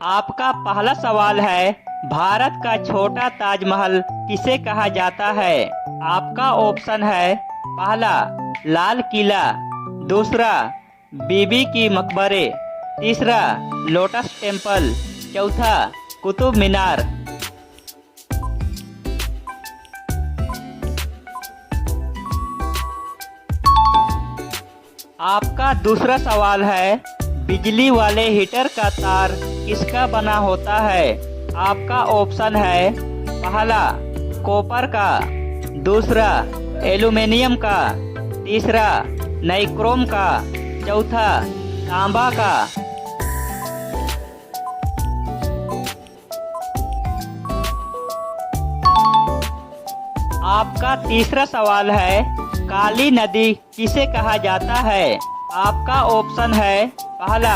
आपका पहला सवाल है, भारत का छोटा ताजमहल किसे कहा जाता है? आपका ऑप्शन है, पहला लाल किला, दूसरा बीबी की मकबरे, तीसरा लोटस टेम्पल, चौथा कुतुब मीनार। आपका दूसरा सवाल है, बिजली वाले हीटर का तार किसका बना होता है? आपका ऑप्शन है, पहला कॉपर का, दूसरा एल्यूमीनियम का, तीसरा नाइक्रोम का, चौथा तांबा का। आपका तीसरा सवाल है, काली नदी किसे कहा जाता है? आपका ऑप्शन है, पहला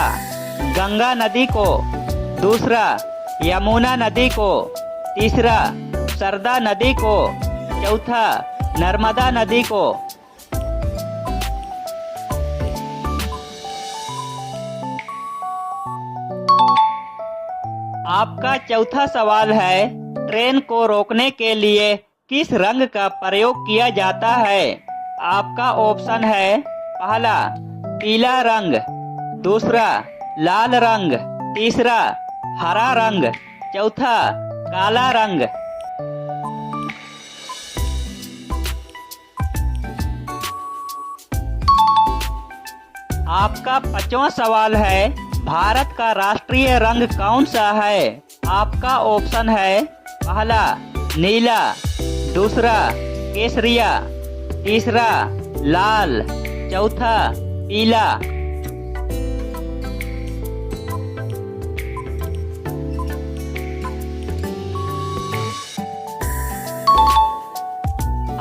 गंगा नदी को, दूसरा यमुना नदी को, तीसरा सरदा नदी को, चौथा नर्मदा नदी को। आपका चौथा सवाल है, ट्रेन को रोकने के लिए किस रंग का प्रयोग किया जाता है? आपका ऑप्शन है, पहला पीला रंग, दूसरा लाल रंग, तीसरा हरा रंग, चौथा काला रंग। आपका पांचवा सवाल है, भारत का राष्ट्रीय रंग कौन सा है? आपका ऑप्शन है, पहला नीला, दूसरा केसरिया, तीसरा लाल, चौथा पीला।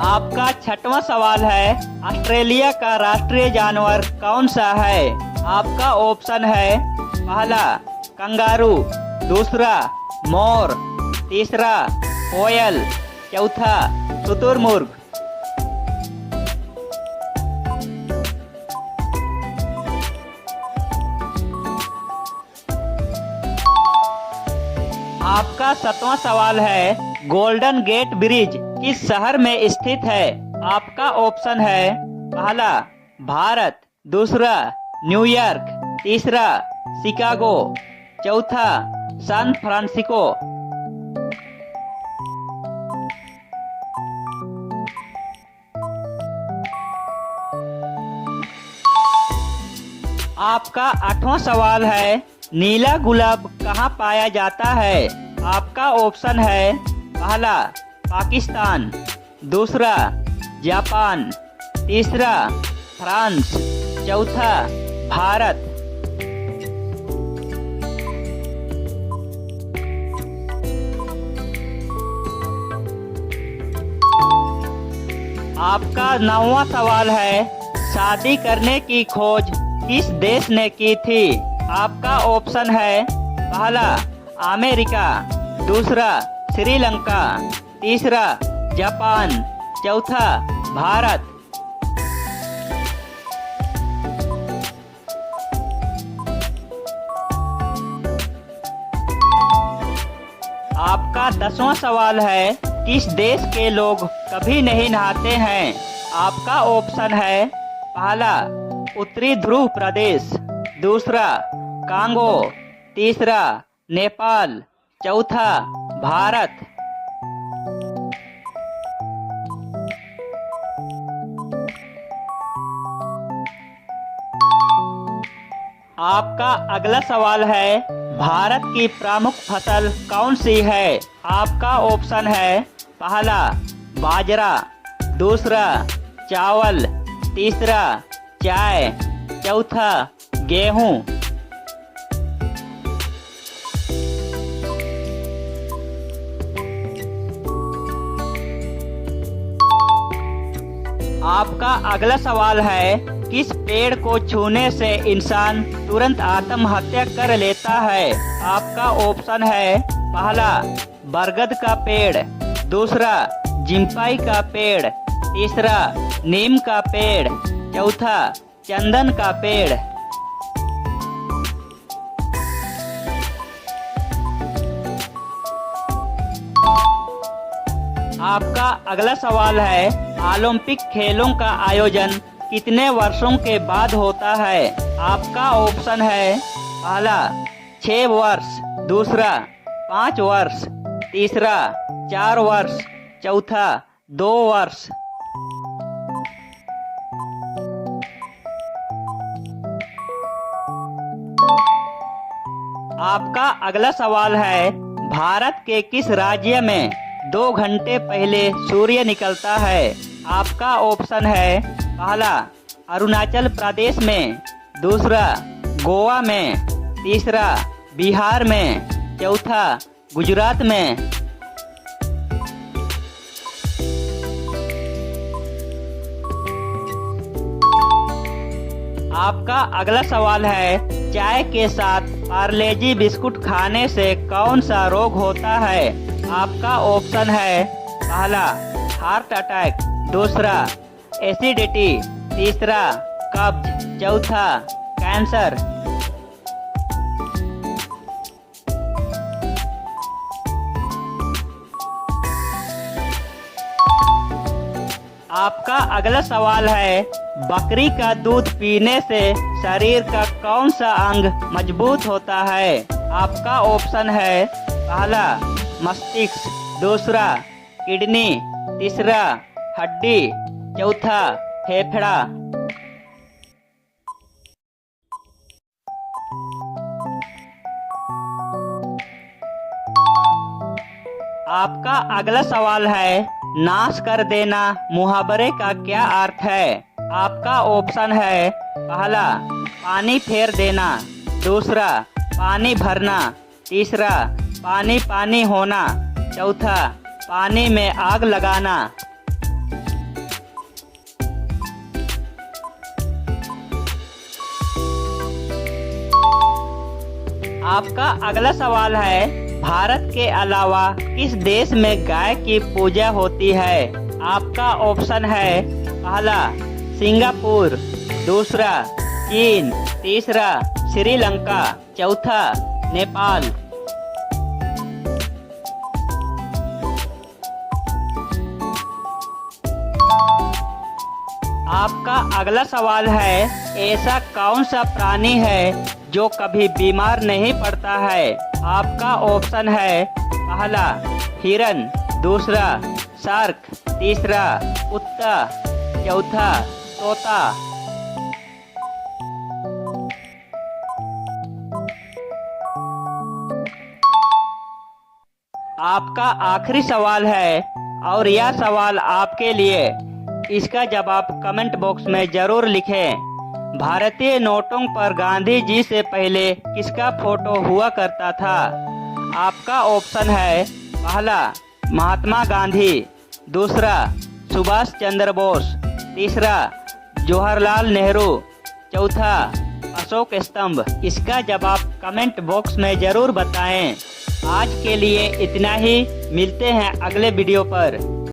आपका छठवां सवाल है, ऑस्ट्रेलिया का राष्ट्रीय जानवर कौन सा है? आपका ऑप्शन है, पहला कंगारू, दूसरा मोर, तीसरा कोयल, चौथा शुतुरमुर्ग। आपका सातवां सवाल है, गोल्डन गेट ब्रिज किस शहर में स्थित है? आपका ऑप्शन है, पहला भारत, दूसरा न्यूयॉर्क, तीसरा शिकागो, चौथा सैन फ्रांसिस्को। आपका आठवां सवाल है, नीला गुलाब कहाँ पाया जाता है? आपका ऑप्शन है, पहला पाकिस्तान, दूसरा जापान, तीसरा फ्रांस, चौथा भारत। आपका नौवां सवाल है, शादी करने की खोज किस देश ने की थी? आपका ऑप्शन है, पहला अमेरिका, दूसरा श्रीलंका, तीसरा जापान, चौथा भारत। आपका 10वां सवाल है, किस देश के लोग कभी नहीं नहाते हैं? आपका ऑप्शन है, पहला उत्तरी ध्रुव प्रदेश, दूसरा कांगो, तीसरा नेपाल, चौथा भारत। आपका अगला सवाल है, भारत की प्रमुख फसल कौन सी है? आपका ऑप्शन है, पहला बाजरा, दूसरा चावल, तीसरा चाय, चौथा गेहूं। आपका अगला सवाल है, किस पेड़ को छूने से इंसान तुरंत आत्महत्या कर लेता है? आपका ऑप्शन है, पहला बरगद का पेड़, दूसरा जिम्पाई का पेड़, तीसरा नीम का पेड़, चौथा चंदन का पेड़। आपका अगला सवाल है, ओलंपिक खेलों का आयोजन कितने वर्षों के बाद होता है? आपका ऑप्शन है, पहला 6 वर्ष, दूसरा 5 वर्ष, तीसरा 4 वर्ष, चौथा 2 वर्ष। आपका अगला सवाल है, भारत के किस राज्य में 2 घंटे पहले सूर्य निकलता है? आपका ऑप्शन है, पहला अरुणाचल प्रदेश में, दूसरा गोवा में, तीसरा बिहार में, चौथा गुजरात में। आपका अगला सवाल है, चाय के साथ पार्लेजी बिस्कुट खाने से कौन सा रोग होता है? आपका ऑप्शन है, पहला हार्ट अटैक, दूसरा एसिडिटी, तीसरा कब्ज, चौथा कैंसर। आपका अगला सवाल है, बकरी का दूध पीने से शरीर का कौन सा अंग मजबूत होता है? आपका ऑप्शन है, पहला मस्तिष्क, दूसरा किडनी, तीसरा हड्डी, चौथा फेफड़ा। आपका अगला सवाल है, नाश कर देना मुहावरे का क्या अर्थ है? आपका ऑप्शन है, पहला पानी फेर देना, दूसरा पानी भरना, तीसरा पानी पानी होना, चौथा पानी में आग लगाना। आपका अगला सवाल है, भारत के अलावा किस देश में गाय की पूजा होती है? आपका ऑप्शन है, पहला सिंगापुर, दूसरा चीन, तीसरा श्रीलंका, चौथा नेपाल। आपका अगला सवाल है, ऐसा कौन सा प्राणी है जो कभी बीमार नहीं पड़ता है? आपका ऑप्शन है, पहला हिरन, दूसरा शार्क, तीसरा कुत्ता, चौथा तोता। आपका आखिरी सवाल है और यह सवाल आपके लिए। इसका जवाब कमेंट बॉक्स में जरूर लिखें। भारतीय नोटों पर गांधी जी से पहले किसका फोटो हुआ करता था? आपका ऑप्शन है, पहला महात्मा गांधी, दूसरा सुभाष चंद्र बोस, तीसरा जवाहरलाल नेहरू, चौथा अशोक स्तंभ। इसका जवाब कमेंट बॉक्स में जरूर बताएं। आज के लिए इतना ही, मिलते हैं अगले वीडियो पर।